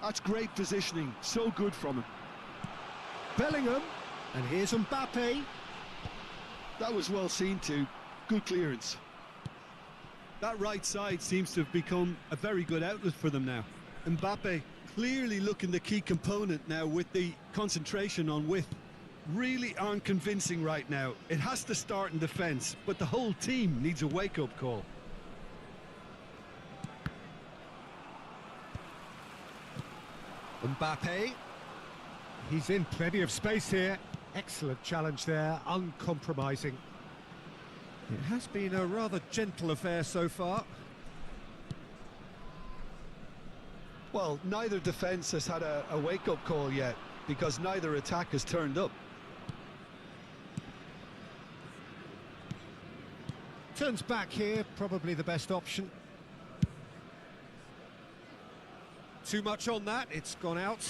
That's great positioning, so good from him. Bellingham, and here's Mbappe. That was well seen too, good clearance. That right side seems to have become a very good outlet for them now. Mbappe clearly looking the key component now with the concentration on width. Really aren't convincing right now. It has to start in defence, but the whole team needs a wake-up call. Mbappe. He's in plenty of space here. Excellent challenge there, uncompromising. It has been a rather gentle affair so far. Well, neither defence has had a wake-up call yet, because neither attack has turned up. Turns back here, probably the best option. Too much on that, it's gone out.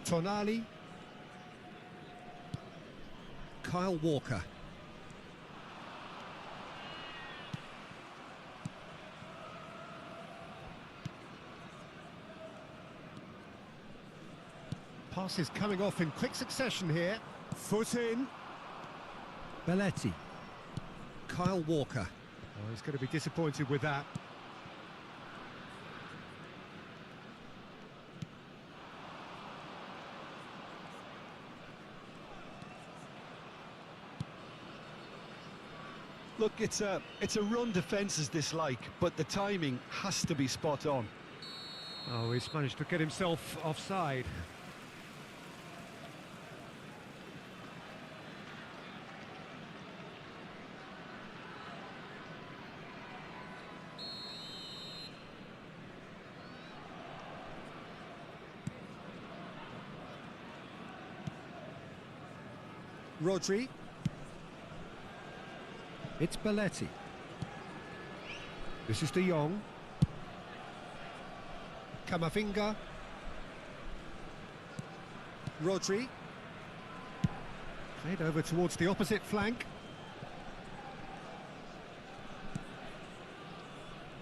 Tonali. Kyle Walker. Passes coming off in quick succession here. Foot in. Belletti. Kyle Walker. Oh, he's going to be disappointed with that. Look, it's a run defence's dislike, but the timing has to be spot on. Oh, he's managed to get himself offside. Rodri. It's Belletti. This is De Jong. Camavinga. Rodri. Played over towards the opposite flank.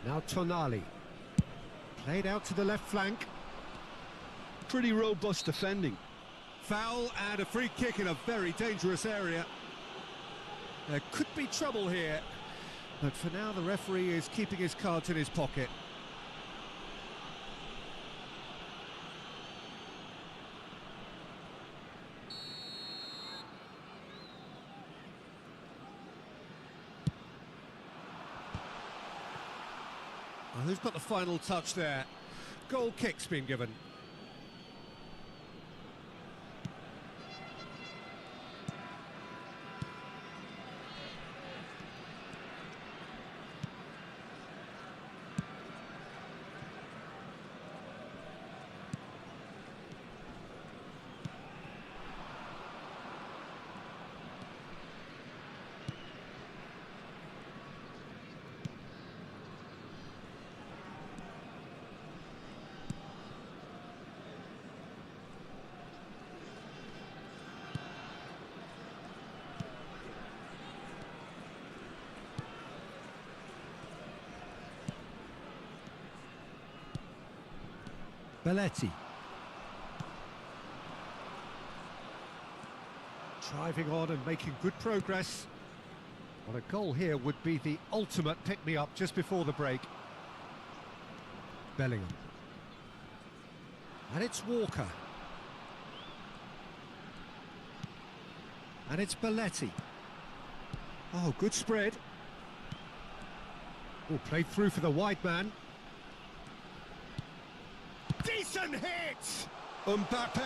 Now Tonali. Played out to the left flank. Pretty robust defending. Foul and a free kick in a very dangerous area. There could be trouble here, but for now the referee is keeping his cards in his pocket. Well, who's got the final touch there? Goal kick's been given. Belletti. Driving on and making good progress. Well, a goal here would be the ultimate pick-me-up just before the break. Bellingham. And it's Walker. And it's Belletti. Oh, good spread. Oh, played through for the wide man. Decent hit! Mbappe!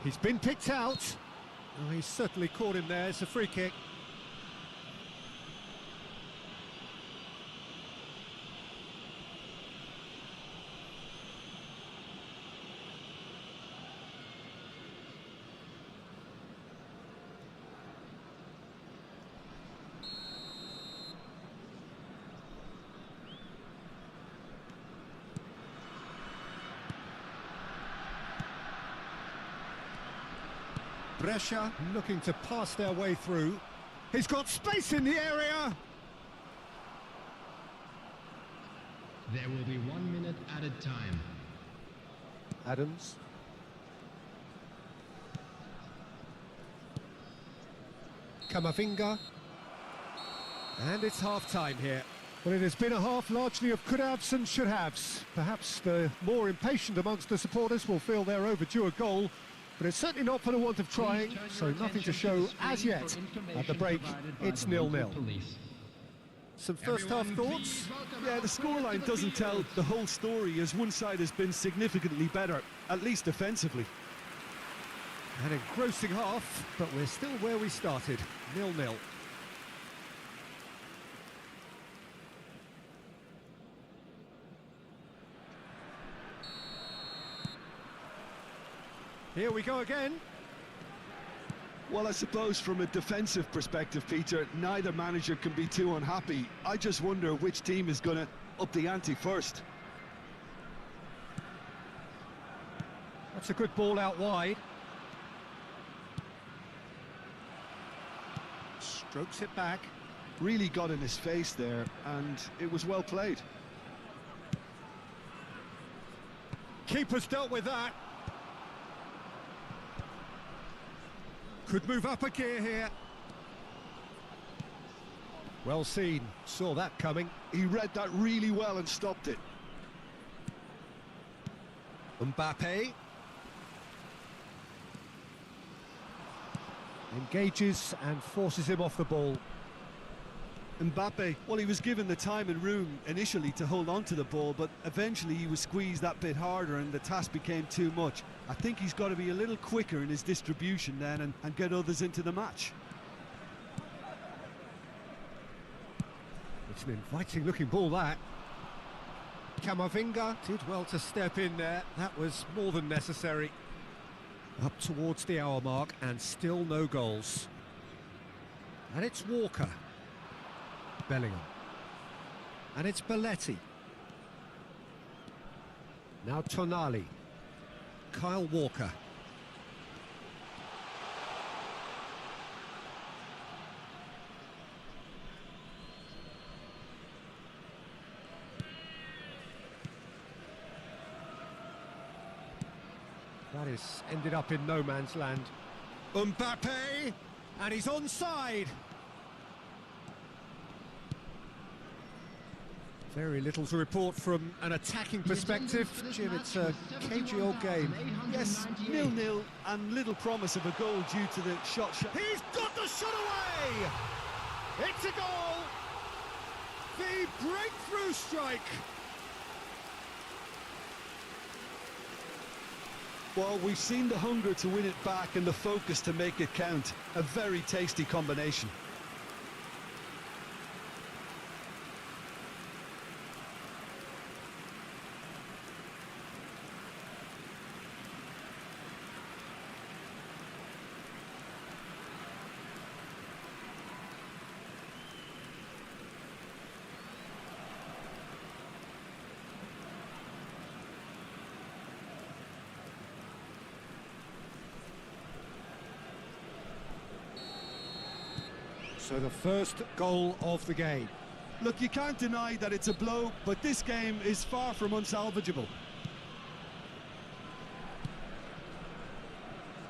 He's been picked out. Oh, he's certainly caught him there. It's a free kick. Brescia looking to pass their way through. He's got space in the area. There will be 1 minute added time. Adams. Camavinga. And it's half-time here. Well, it has been a half largely of could-haves and should-haves. Perhaps the more impatient amongst the supporters will feel they're overdue a goal, but it's certainly not for the want of trying, so nothing to show as yet. At the break, it's 0-0. Some first-half thoughts? Yeah, the scoreline doesn't tell the whole story, as one side has been significantly better, at least defensively. An engrossing half, but we're still where we started, 0-0. Here we go again. Well, I suppose from a defensive perspective, Peter, neither manager can be too unhappy. I just wonder which team is going to up the ante first. That's a good ball out wide. Strokes it back. Really got in his face there, and it was well played. Keeper's dealt with that. Could move up a gear here. Well seen, saw that coming. He read that really well and stopped it. Mbappe. Engages and forces him off the ball. Mbappe, well, he was given the time and room initially to hold on to the ball, but eventually he was squeezed that bit harder and the task became too much. I think he's got to be a little quicker in his distribution then and get others into the match. It's an inviting looking ball, that. Camavinga did well to step in there. That was more than necessary. Up towards the hour mark and still no goals. And it's Walker. Bellingham. And it's Belletti. Now Tonali. Kyle Walker. That is ended up in no man's land. Mbappe! And he's onside! Very little to report from an attacking perspective. Jim, it's a cagey old game. Yes, 0-0 and little promise of a goal due to the shot. He's got the shot away! It's a goal! The breakthrough strike! Well, we've seen the hunger to win it back and the focus to make it count. A very tasty combination. So the first goal of the game. Look, you can't deny that it's a blow, but this game is far from unsalvageable.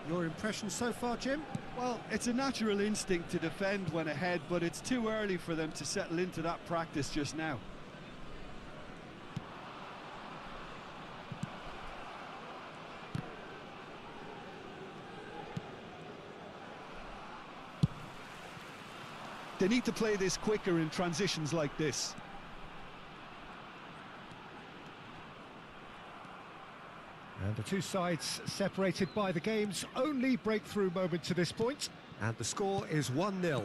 Your impression so far, Jim? Well, it's a natural instinct to defend when ahead, but it's too early for them to settle into that practice just now. They need to play this quicker in transitions like this. And the two sides separated by the game's only breakthrough moment to this point. And the score is 1-0.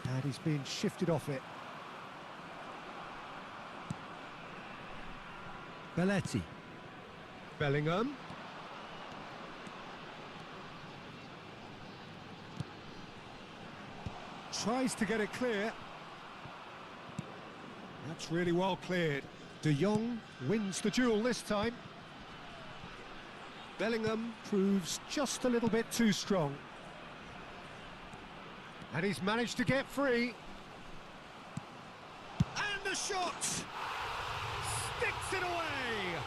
And he's being shifted off it. Belletti. Bellingham. Tries to get it clear. That's really well cleared. De Jong wins the duel this time. Bellingham proves just a little bit too strong. And he's managed to get free. And the shot! Sticks it away!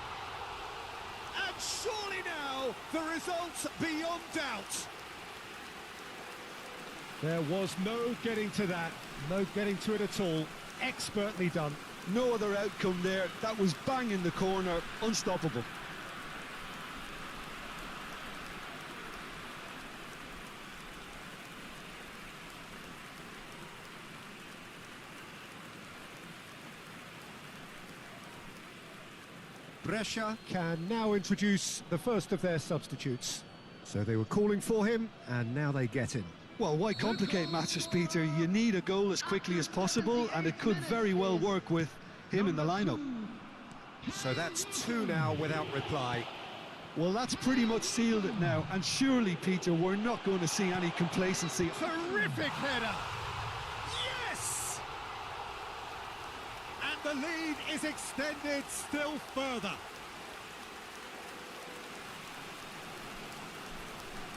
And surely now, the result's beyond doubt. There was no getting to that, no getting to it at all. Expertly done. No other outcome there. That was bang in the corner, unstoppable. Brescia can now introduce the first of their substitutes. So they were calling for him, and now they get him. Well, why complicate matters, Peter? You need a goal as quickly as possible, and it could very well work with him in the lineup. So that's 2 now without reply. Well, that's pretty much sealed it now, and surely, Peter, we're not going to see any complacency. Terrific header! Yes! And the lead is extended still further.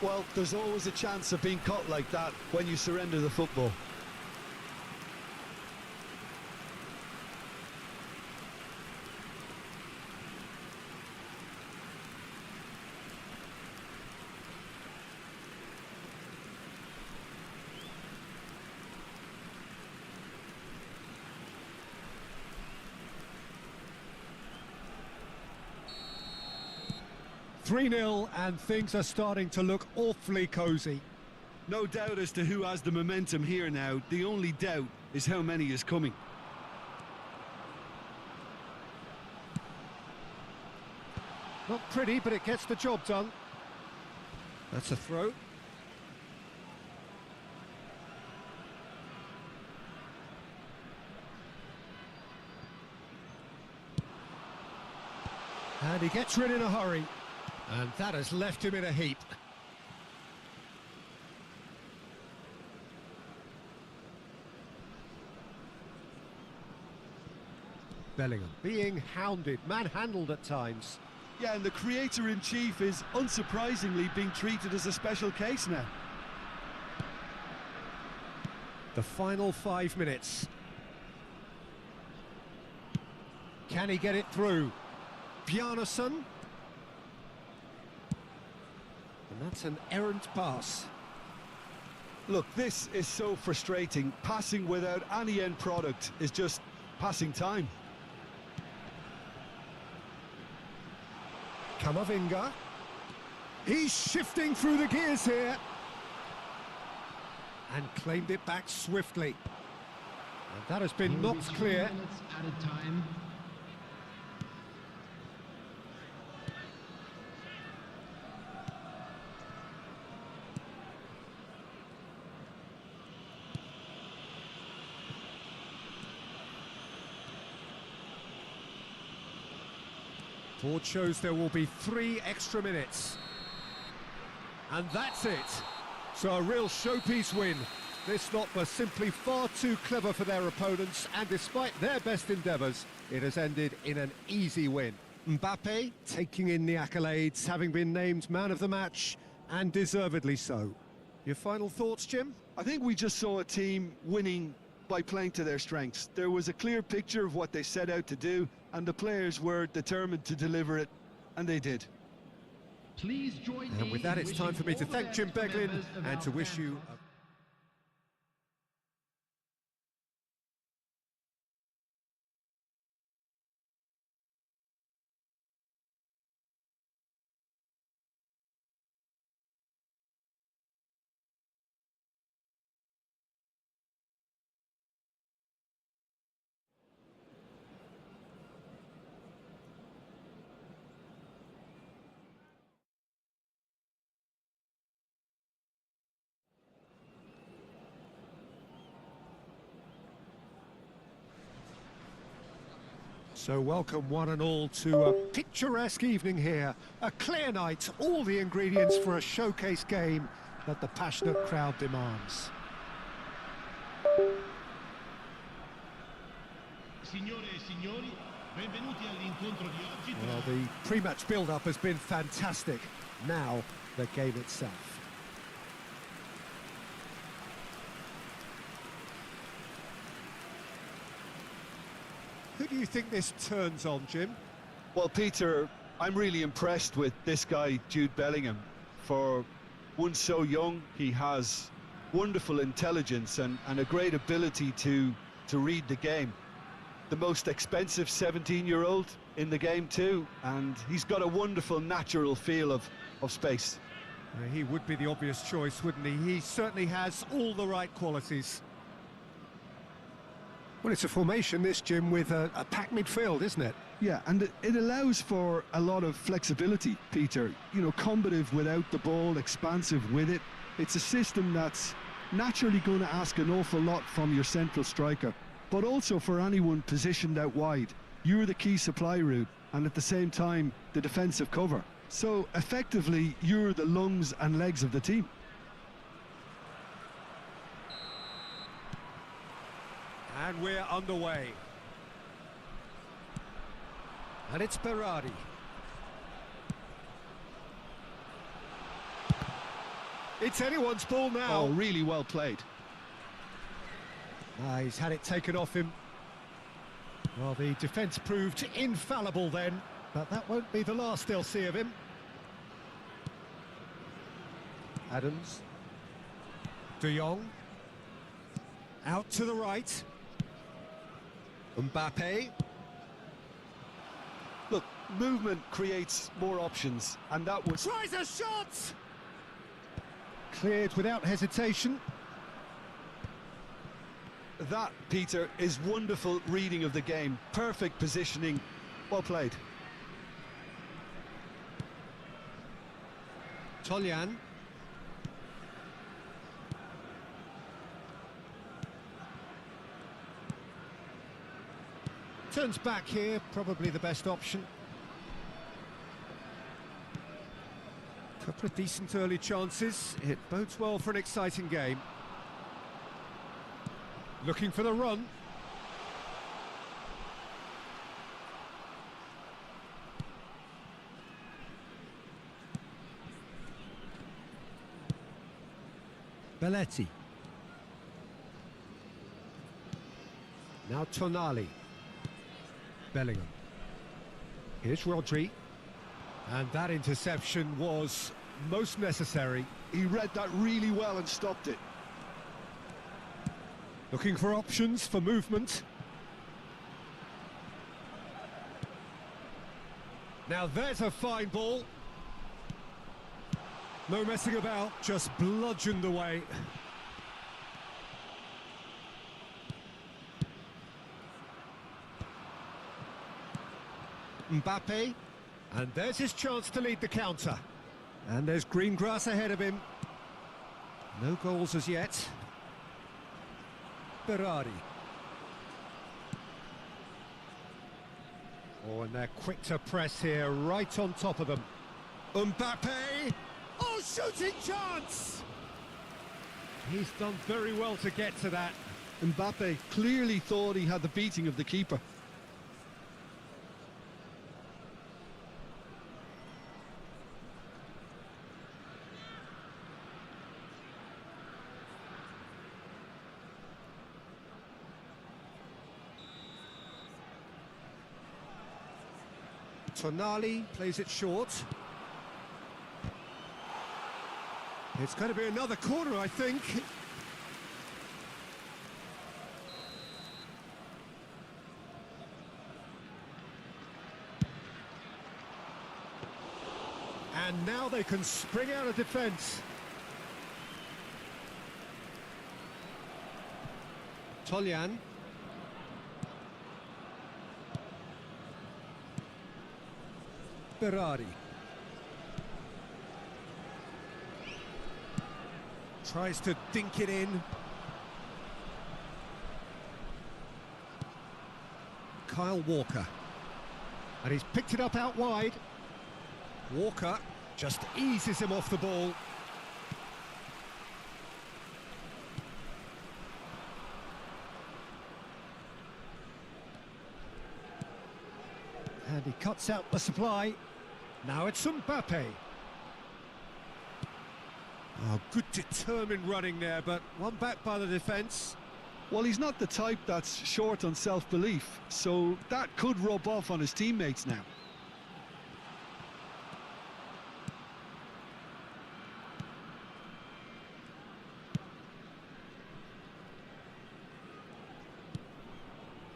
Well, there's always a chance of being caught like that when you surrender the football. (3-0) and things are starting to look awfully cosy. No doubt as to who has the momentum here now. The only doubt is how many is coming. Not pretty, but it gets the job done. That's a throw. And he gets rid in a hurry. And that has left him in a heap. Bellingham being hounded, manhandled at times. Yeah, and the creator-in-chief is unsurprisingly being treated as a special case now. The final 5 minutes. Can he get it through? Bjarnason. And that's an errant pass. Look, this is so frustrating. Passing without any end product is just passing time. Camavinga. He's shifting through the gears here. And claimed it back swiftly. And that has been knocked clear. Added time. Board shows there will be 3 extra minutes. And that's it. So a real showpiece win. This lot were simply far too clever for their opponents, and despite their best endeavours, it has ended in an easy win. Mbappe taking in the accolades, having been named man of the match, and deservedly so. Your final thoughts, Jim? I think we just saw a team winning by playing to their strengths. There was a clear picture of what they set out to do, and the players were determined to deliver it, and they did. Please join me. And with that, it's time for me to thank Jim Beglin and to wish you a So welcome one and all to a picturesque evening here. A clear night, all the ingredients for a showcase game that the passionate crowd demands. Signore e signori, benvenuti all'incontro di oggi. Well, the pre-match build-up has been fantastic. Now, the game itself. Who do you think this turns on, Jim? Well, Peter, I'm really impressed with this guy, Jude Bellingham. For one so young, he has wonderful intelligence and a great ability to read the game. The most expensive 17-year-old in the game too, and he's got a wonderful natural feel of space. He would be the obvious choice, wouldn't he? He certainly has all the right qualities. Well, it's a formation, this, Jim, with a packed midfield, isn't it? Yeah, and it allows for a lot of flexibility, Peter. You know, combative without the ball, expansive with it. It's a system that's naturally going to ask an awful lot from your central striker, but also for anyone positioned out wide. You're the key supply route, and at the same time, the defensive cover. So, effectively, you're the lungs and legs of the team. And we're underway. And it's Berardi. It's anyone's ball now. Oh, really well played. He's had it taken off him. Well, the defence proved infallible then, but that won't be the last they'll see of him. Adams. De Jong. Out to the right. Mbappe. Look, movement creates more options, and that was... Tries a shot! Cleared without hesitation. That, Peter, is wonderful reading of the game. Perfect positioning. Well played. Toljan. Turns back here, probably the best option. Couple of decent early chances. It bodes well for an exciting game. Looking for the run. Belletti. Now Tonali. Bellingham. Here's Rodri. And that interception was most necessary. He read that really well and stopped it. Looking for options for movement. Now there's a fine ball. No messing about, just bludgeoned away. Mbappe, and there's his chance to lead the counter. And there's green grass ahead of him. No goals as yet. Berardi. Oh, and they're quick to press here, right on top of them. Mbappe! Oh, shooting chance! He's done very well to get to that. Mbappe clearly thought he had the beating of the keeper. Tonali plays it short. It's going to be another corner, I think. And now they can spring out of defence. Toljan. Berardi. Tries to dink it in. Kyle Walker. And he's picked it up out wide. Walker just eases him off the ball. And he cuts out the supply. Now it's Mbappe. Oh, good determined running there, but one back by the defence. Well, he's not the type that's short on self-belief, so that could rub off on his teammates now.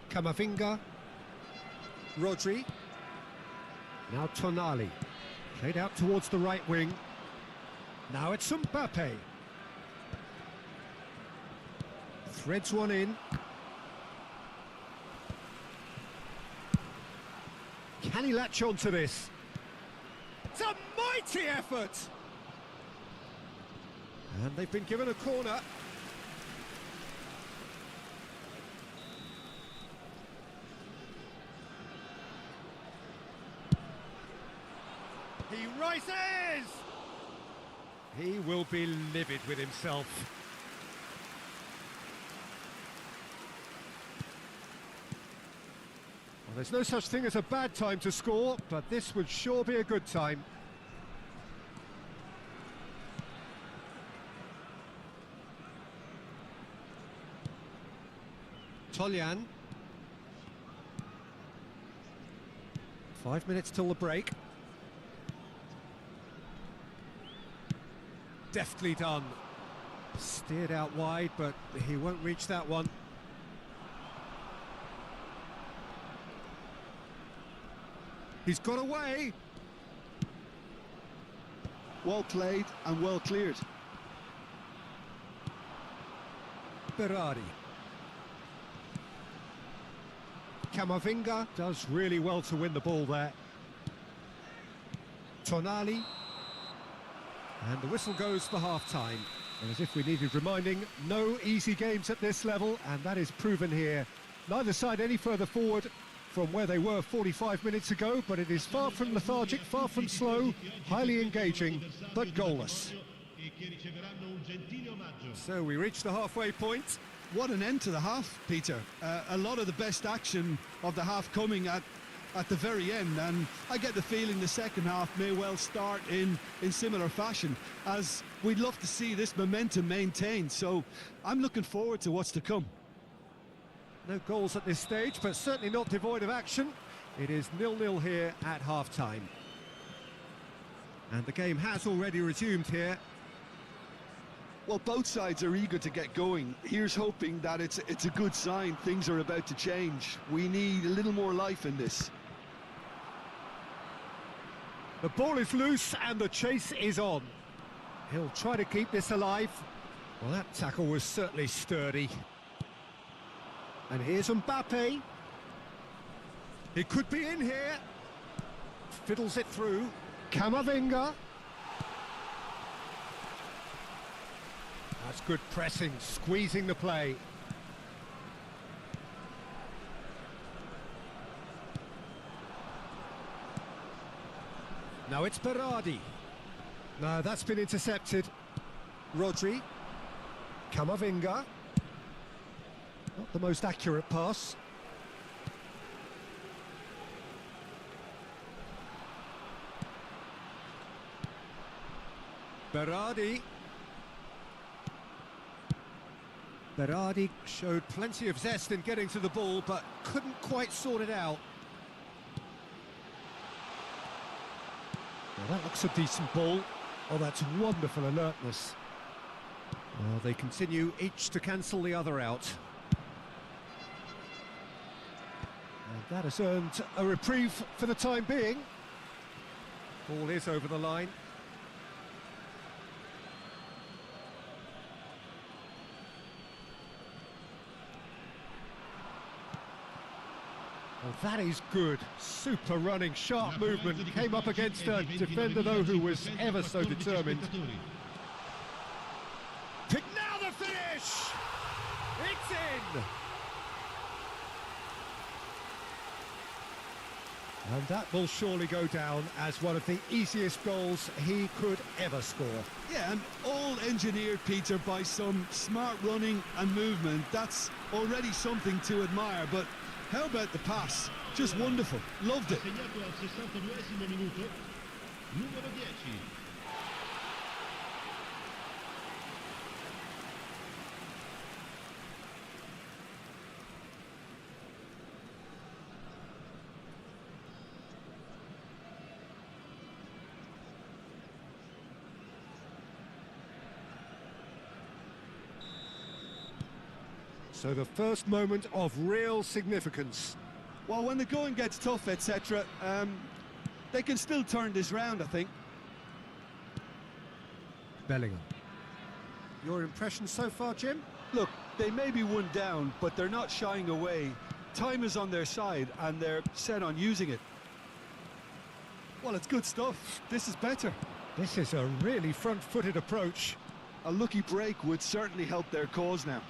Camavinga. Rodri. Now Tonali. Played out towards the right wing. Now it's Mbappe. Threads one in. Can he latch on to this? It's a mighty effort! And they've been given a corner. He rises! He will be livid with himself. Well, there's no such thing as a bad time to score, but this would sure be a good time. Toljan. 5 minutes till the break. Deftly done. Steered out wide, but he won't reach that one. He's got away. Well played and well cleared. Berardi. Camavinga does really well to win the ball there. Tonali. And the whistle goes for half-time. And as if we needed reminding, no easy games at this level, and that is proven here. Neither side any further forward from where they were 45 minutes ago, but it is far from lethargic, far from slow, highly engaging, but goalless. So we reach the halfway point. What an end to the half, Peter. A lot of the best action of the half coming at the very end, and I get the feeling the second half may well start in similar fashion, as we'd love to see this momentum maintained, so I'm looking forward to what's to come. No goals at this stage, but certainly not devoid of action. It is 0-0 here at half-time. And the game has already resumed here. Well, both sides are eager to get going. Here's hoping that it's a good sign. Things are about to change. We need a little more life in this. The ball is loose and the chase is on. He'll try to keep this alive. Well, that tackle was certainly sturdy. And here's Mbappe. He could be in here. Fiddles it through. Camavinga. That's good pressing, squeezing the play. Now it's Berardi. No, that's been intercepted. Rodri. Camavinga. Not the most accurate pass. Berardi. Berardi showed plenty of zest in getting to the ball, but couldn't quite sort it out. Well, that looks a decent ball. Oh, that's wonderful alertness. Well, they continue each to cancel the other out. And that has earned a reprieve for the time being. Ball is over the line. Well, that is good. Super running, sharp movement. Came up against a defender, though, who was ever so determined. Pick now the finish! It's in! And that will surely go down as one of the easiest goals he could ever score. Yeah, and all engineered, Peter, by some smart running and movement. That's already something to admire, but How about the pass? Just wonderful. Loved it. Segnato al 62esimo minuto, numero 10. So the first moment of real significance. Well, when the going gets tough, etc., they can still turn this round, I think. Bellingham. Your impression so far, Jim? Look, they may be one down, but they're not shying away. Time is on their side, and they're set on using it. Well, it's good stuff. This is better. This is a really front-footed approach. A lucky break would certainly help their cause now.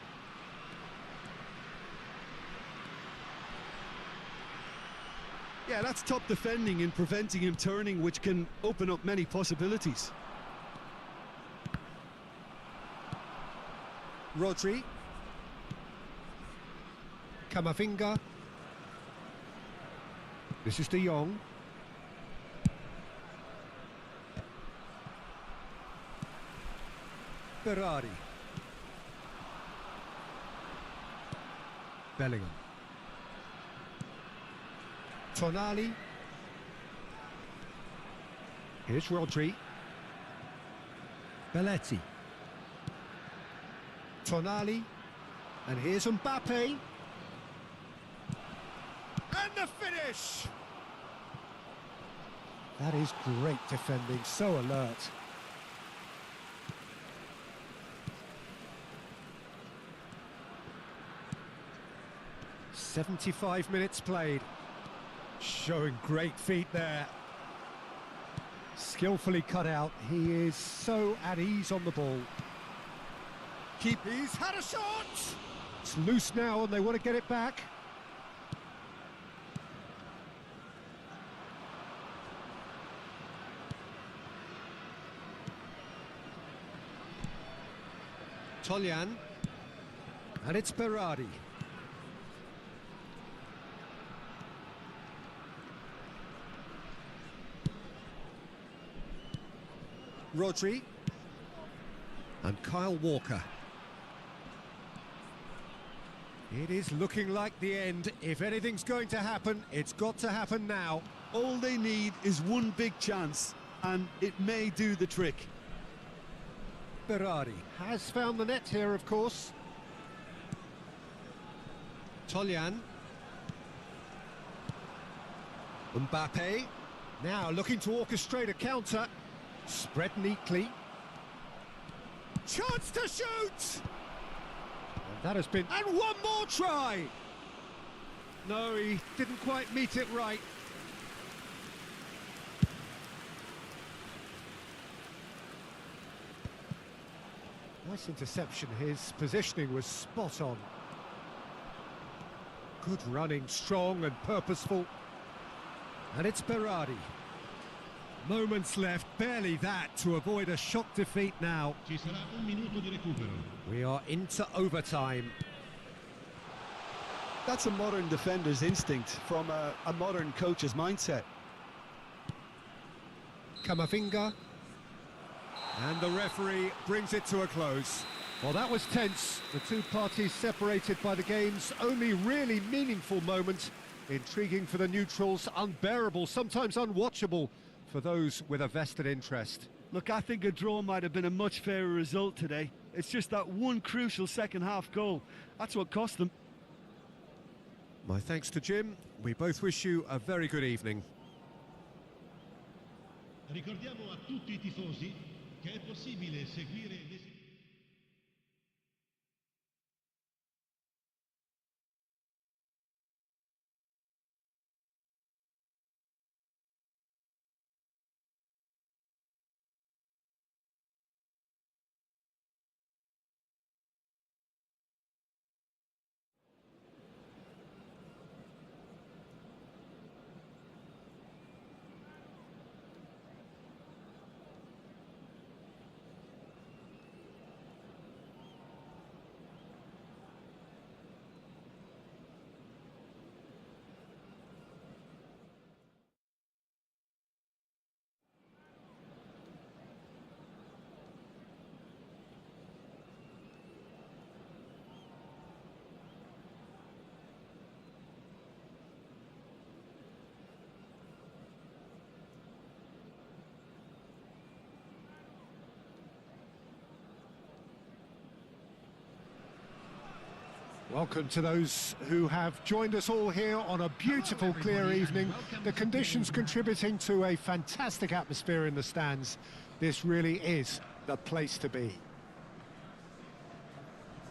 Yeah, that's top defending and preventing him turning, which can open up many possibilities. Rodri. Camavinga. This is De Jong. Berardi. Bellingham. Tonali. Here's Rodri. Belletti. Tonali. And here's Mbappe. And the finish! That is great defending, so alert. "75 minutes played." Showing great feet there. Skillfully cut out. He is so at ease on the ball. He's had a shot! It's loose now and they want to get it back. Toljan. And it's Berardi. Rodri. And Kyle Walker. It is looking like the end. If anything's going to happen, it's got to happen now. All they need is one big chance, and it may do the trick. Berardi has found the net here, of course. Toljan. Mbappe. Now looking to orchestrate a counter. Spread neatly. Chance to shoot! And that has been... And one more try! No, he didn't quite meet it right. Nice interception. His positioning was spot on. Good running, strong and purposeful. And it's Berardi. Moments left, barely that, to avoid a shock defeat now. Ci sarà un minuto di recupero. We are into overtime. That's a modern defender's instinct from a modern coach's mindset. Camavinga. And the referee brings it to a close. Well, that was tense. The two parties separated by the game's only really meaningful moment. Intriguing for the neutrals, unbearable, sometimes unwatchable for those with a vested interest. Look, I think a draw might have been a much fairer result today. It's just that one crucial second-half goal. That's what cost them. My thanks to Jim. We both wish you a very good evening. Ricordiamo a tutti I tifosi che è possibile seguire le Welcome to those who have joined us all here on a beautiful, clear evening. The conditions contributing to a fantastic atmosphere in the stands. This really is the place to be.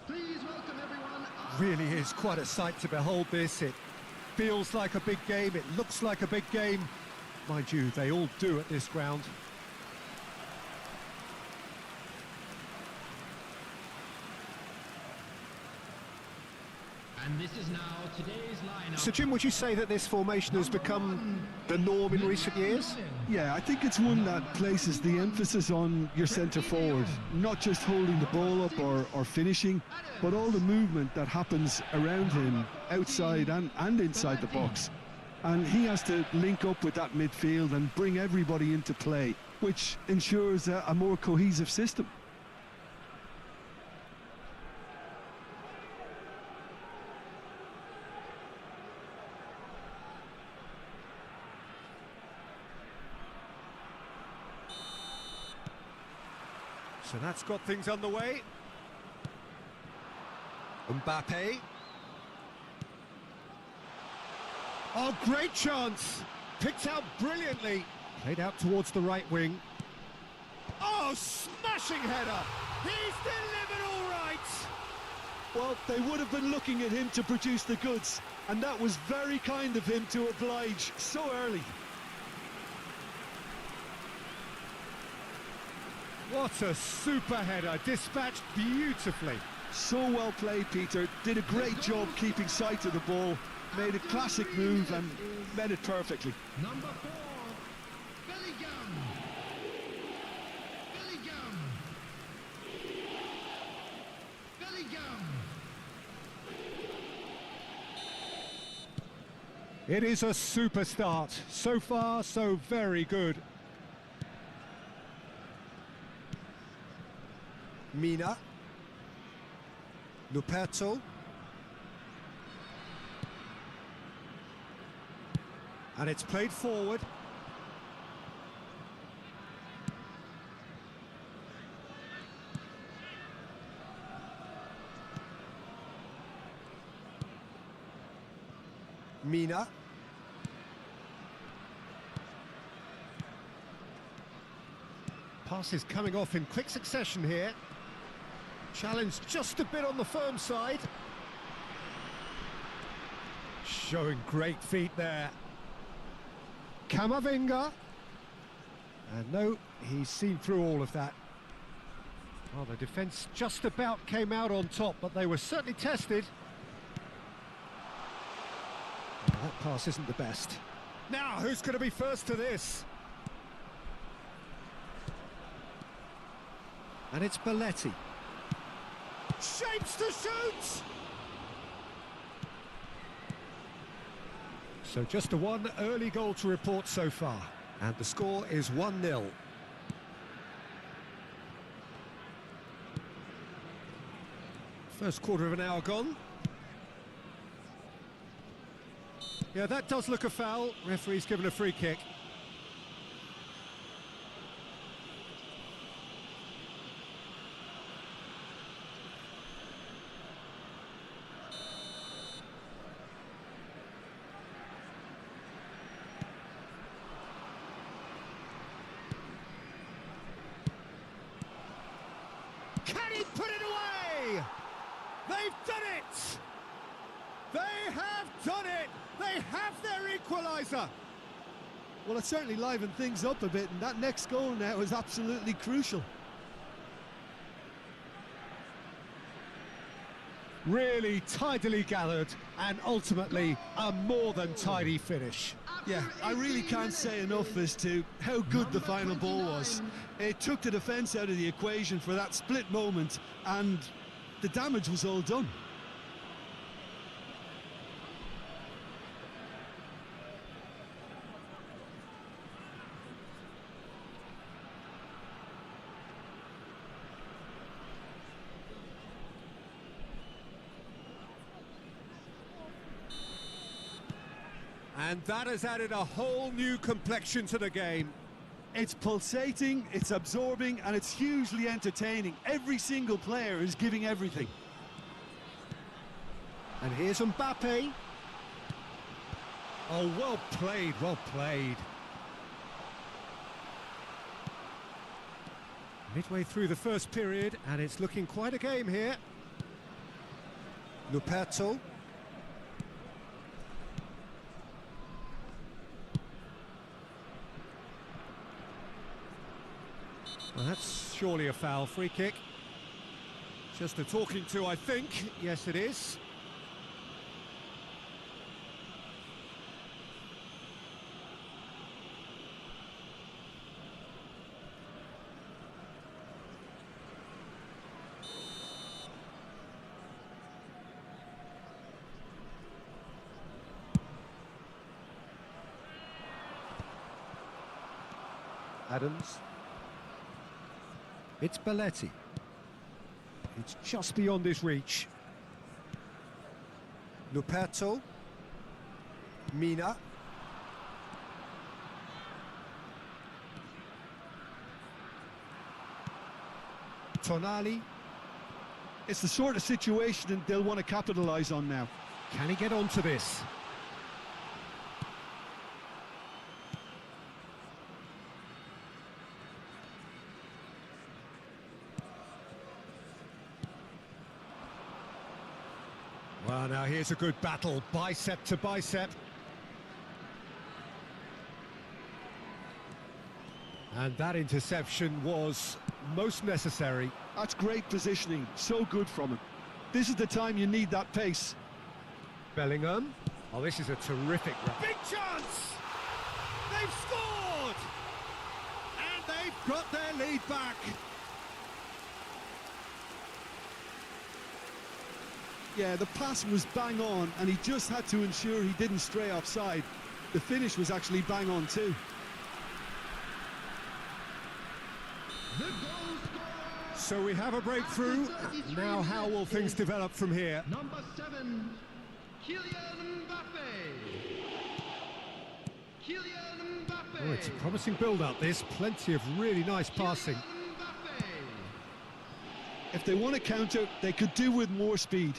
Please welcome everyone. Really is quite a sight to behold this. It feels like a big game, it looks like a big game. Mind you, they all do at this ground. And this is now today's lineup. So, Jim, would you say that this formation has become the norm in recent years? Yeah, I think it's one that places the emphasis on your centre forward, not just holding the ball up or finishing, but all the movement that happens around him, outside and inside the box. And he has to link up with that midfield and bring everybody into play, which ensures a more cohesive system. So that's got things underway. Mbappe. Oh, great chance. Picked out brilliantly. Played out towards the right wing. Oh, smashing header. He's delivered all right. Well, they would have been looking at him to produce the goods, and that was very kind of him to oblige so early. What a super header, dispatched beautifully. So well played, Peter. Did a great job keeping sight of the ball, made a classic move and met it perfectly. Number 4, Bellingham. Bellingham. Bellingham. It is a super start. So far, so very good. Mina. Luperto. And it's played forward. Mina. Passes coming off in quick succession here. Challenge just a bit on the firm side. Showing great feet there. Camavinga. And no, he's seen through all of that. Well, the defence just about came out on top, but they were certainly tested. Well, that pass isn't the best. Now, who's going to be first to this? And it's Belletti. Shapes to shoot! So just a one early goal to report so far. And the score is 1-0. First quarter of an hour gone. Yeah, that does look a foul. Referee's given a free kick. Can he put it away? They've done it! They have done it! They have their equaliser! Well, it certainly livened things up a bit, and that next goal now is absolutely crucial. Really tidily gathered, and ultimately a more than tidy finish. Yeah, I really can't say enough as to how good the final ball was. It took the defence out of the equation for that split moment, and the damage was all done. And that has added a whole new complexion to the game. It's pulsating, it's absorbing, and it's hugely entertaining. Every single player is giving everything. And here's Mbappe. Oh, well played, well played. Midway through the first period, and it's looking quite a game here. Luperto. Well, that's surely a foul. Free kick. Just a talking to, I think. Yes, it is. Adams. It's Belletti. It's just beyond his reach. Luperto. Mina. Tonali. It's the sort of situation that they'll want to capitalise on now. Can he get onto this? Well, now here's a good battle, bicep to bicep. And that interception was most necessary. That's great positioning, so good from him. This is the time you need that pace. Bellingham. Oh, this is a terrific run. Big chance! They've scored! And they've got their lead back. Yeah, the pass was bang on, and he just had to ensure he didn't stray offside. The finish was actually bang on too. So we have a breakthrough. Now how will things develop from here? Number 7, Kylian Mbappe. Kylian Mbappe. Oh, it's a promising build-up, this. Plenty of really nice passing. If they want to counter, they could do with more speed.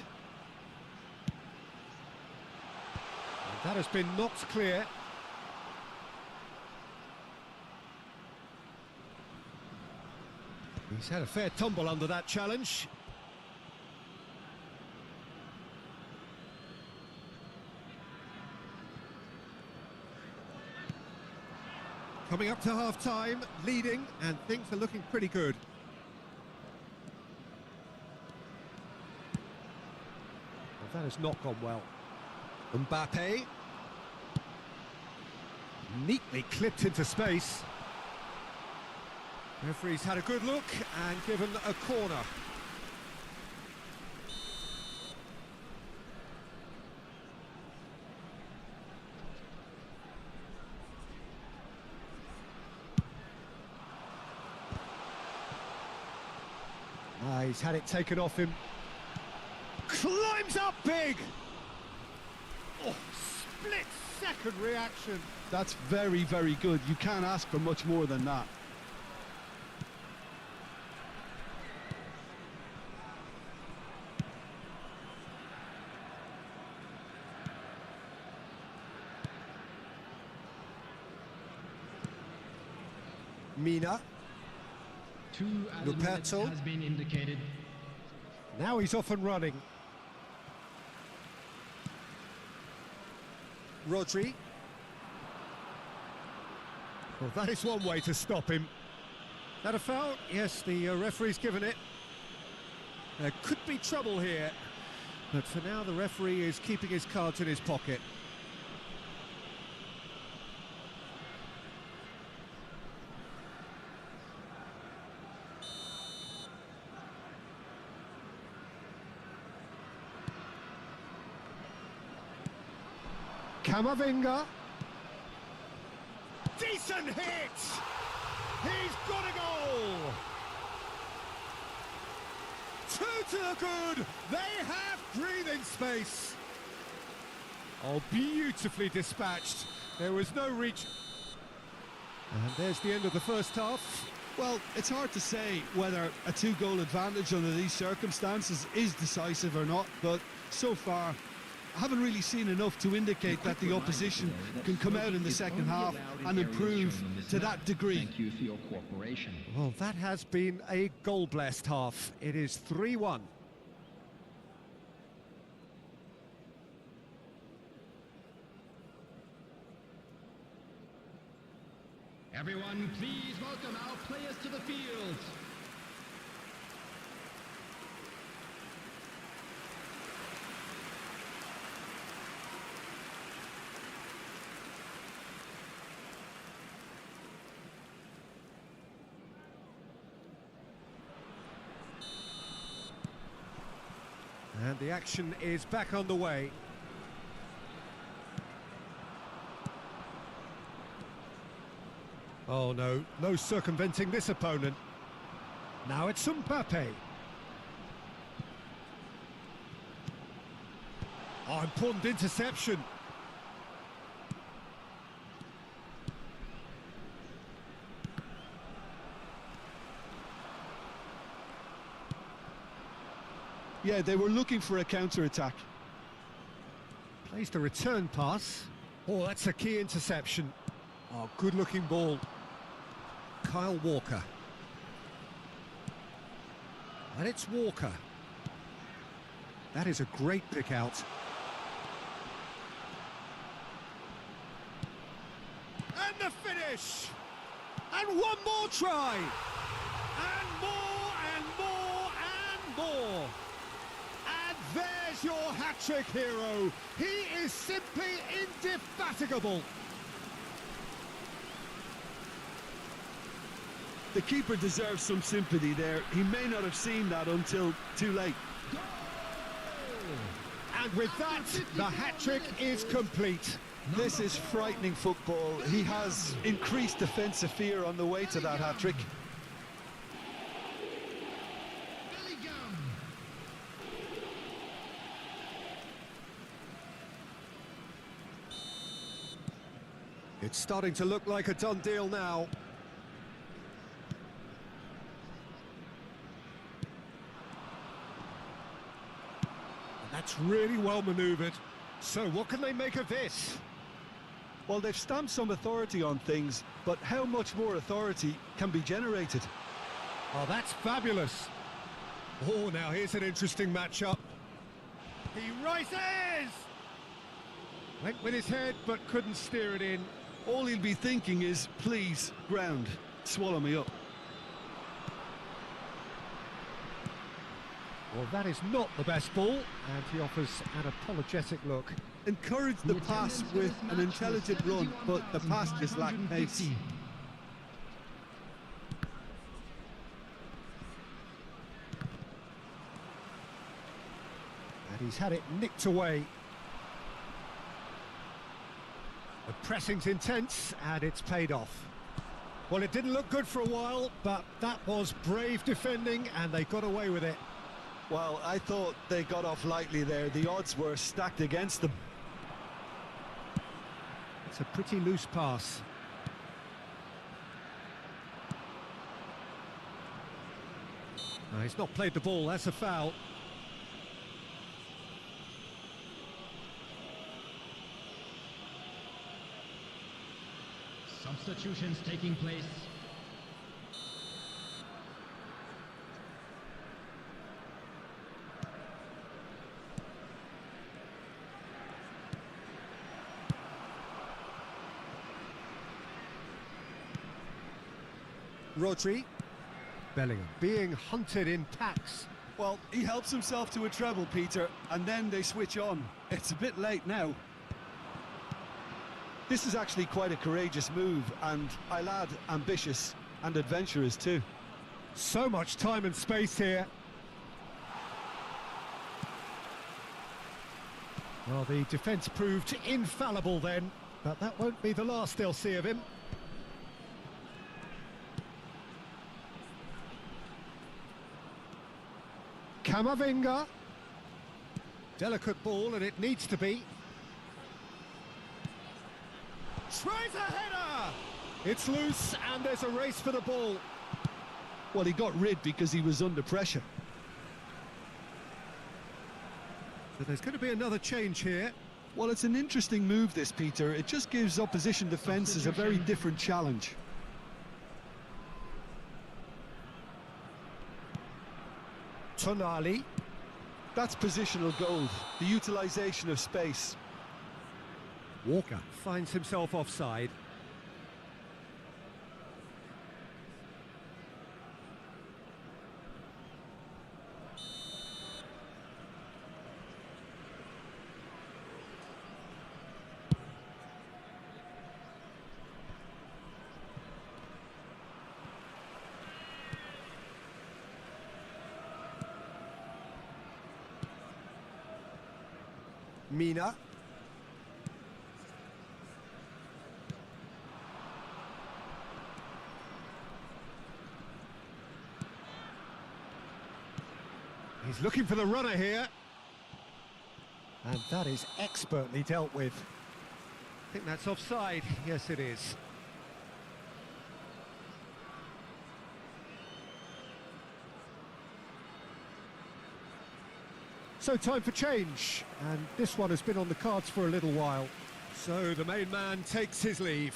That has been knocked clear. He's had a fair tumble under that challenge. Coming up to half-time, leading, and things are looking pretty good. Well, that has not gone well. Mbappe. Neatly clipped into space. Referee's had a good look and given a corner. He's had it taken off him. Climbs up big! Oh, split-second reaction. That's very, very good. You can't ask for much more than that. Mina. Luperto has been indicated. Now he's off and running. Rodri. Well, that is one way to stop him. That a foul? Yes, the referee's given it. There could be trouble here, but for now the referee is keeping his cards in his pocket. Camavinga. Decent hit! He's got a goal! 2 to the good! They have breathing space! Oh, beautifully dispatched. There was no reach. And there's the end of the first half. Well, it's hard to say whether a two-goal advantage under these circumstances is decisive or not, but so far I haven't really seen enough to indicate that the opposition can come out in the second half and improve to that degree. Thank you for your cooperation. Well, that has been a goal-blessed half. It is 3-1. Everyone, please welcome our players to the field. And the action is back on the way. Oh no, no circumventing this opponent. Now it's Mbappe. Oh, important interception. Yeah, they were looking for a counter-attack. Plays the return pass. Oh, that's a key interception. Oh, good-looking ball. Kyle Walker. And it's Walker. That is a great pick out. And the finish! And one more try! And more, and more, and more! And there's your hat-trick hero. He is simply indefatigable. The keeper deserves some sympathy there. He may not have seen that until too late. And with that, the hat-trick is complete. This is frightening football. He has increased defensive fear on the way to that hat-trick. It's starting to look like a done deal now. That's really well manoeuvred. So what can they make of this? Well, they've stamped some authority on things, but how much more authority can be generated? Oh, that's fabulous. Oh, now here's an interesting matchup. He rises! Went with his head, but couldn't steer it in. All he'll be thinking is, please, ground, swallow me up. Well, that is not the best ball, and he offers an apologetic look. Encourage the pass with an intelligent run, but the pass just lacked pace. And he's had it nicked away. The pressing's intense, and it's paid off. Well, it didn't look good for a while, but that was brave defending, and they got away with it. Well, I thought they got off lightly there. The odds were stacked against them. It's a pretty loose pass. No, he's not played the ball, that's a foul. Substitutions taking place. Rodri. Bellingham being hunted in packs. Well, he helps himself to a treble, Peter, and then they switch on. It's a bit late now. This is actually quite a courageous move, and I'll add ambitious and adventurous too. So much time and space here. Well, the defence proved infallible then, but that won't be the last they'll see of him. Camavinga. Delicate ball, and it needs to be. Tries a header! It's loose, and there's a race for the ball. Well, he got rid because he was under pressure. So there's going to be another change here. Well, it's an interesting move, this, Peter. It just gives opposition defences a very different challenge. Tonali. That's positional gold, the utilisation of space. Walker finds himself offside. Mina. He's looking for the runner here. And that is expertly dealt with. I think that's offside. Yes, it is. So time for change, and this one has been on the cards for a little while. So the main man takes his leave.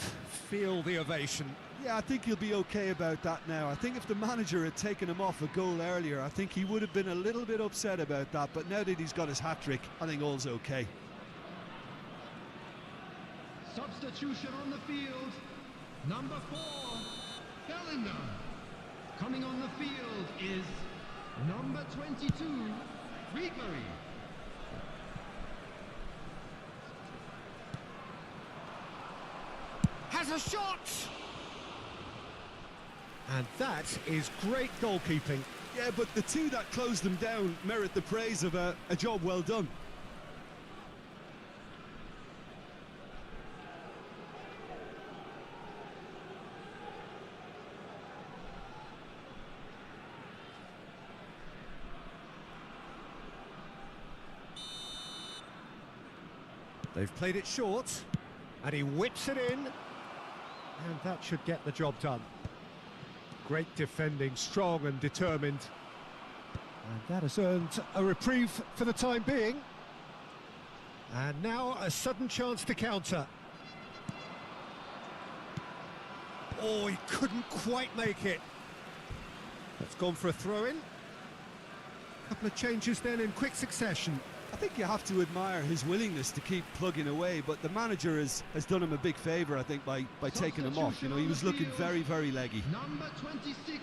Feel the ovation. Yeah, I think he'll be okay about that now. I think if the manager had taken him off a goal earlier, I think he would have been a little bit upset about that. But now that he's got his hat-trick, I think all's okay. Substitution on the field. Number 4, Bellingham. Coming on the field is number 22, Ribery. Has a shot! And that is great goalkeeping. Yeah, but the two that closed them down merit the praise of a job well done. They've played it short, and he whips it in, and that should get the job done. Great defending, strong and determined. And that has earned a reprieve for the time being. And now a sudden chance to counter. Oh, he couldn't quite make it. That's gone for a throw-in. Couple of changes then in quick succession. I think you have to admire his willingness to keep plugging away, but the manager has done him a big favour, I think, by taking him off. You know, he was looking very, very leggy. Number 26,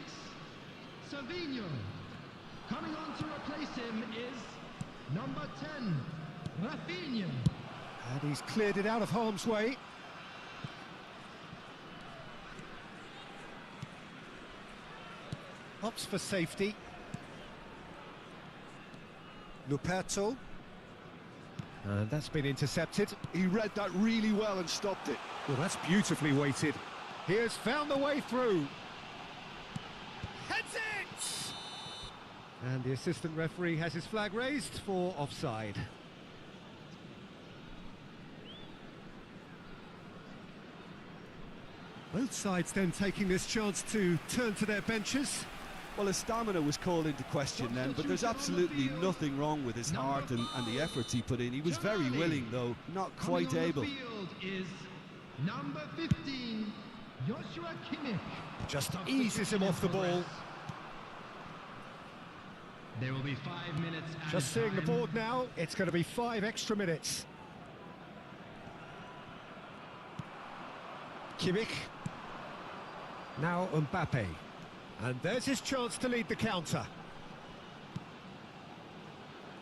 Savinho. Coming on to replace him is number 10, Rafinha. And he's cleared it out of harm's way. Opts for safety. Luperto. And that's been intercepted. He read that really well and stopped it. Well, that's beautifully weighted. He has found the way through. Heads it! And the assistant referee has his flag raised for offside. Both sides then taking this chance to turn to their benches. Well, his stamina was called into question then, but there's absolutely nothing wrong with his heart and the efforts he put in. He was very willing, though, not quite able. Coming on the field is number 15, Joshua Kimmich. Just eases him off the ball. There will be 5 minutes added Just seeing the time. board now, it's going to be 5 extra minutes. Kimmich. Now Mbappe. And there's his chance to lead the counter.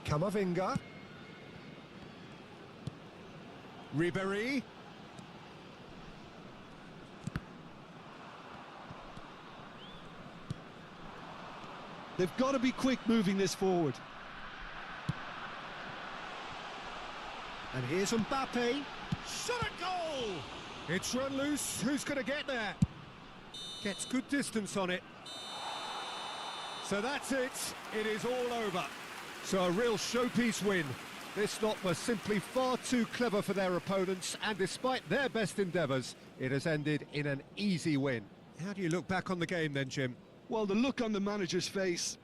Camavinga. Ribery. They've got to be quick moving this forward. And here's Mbappe. Shot at goal! It's run loose. Who's going to get there? Gets good distance on it. So that's it. It is all over. So a real showpiece win. This lot was simply far too clever for their opponents, and despite their best endeavours, it has ended in an easy win. How do you look back on the game then, Jim? Well, the look on the manager's face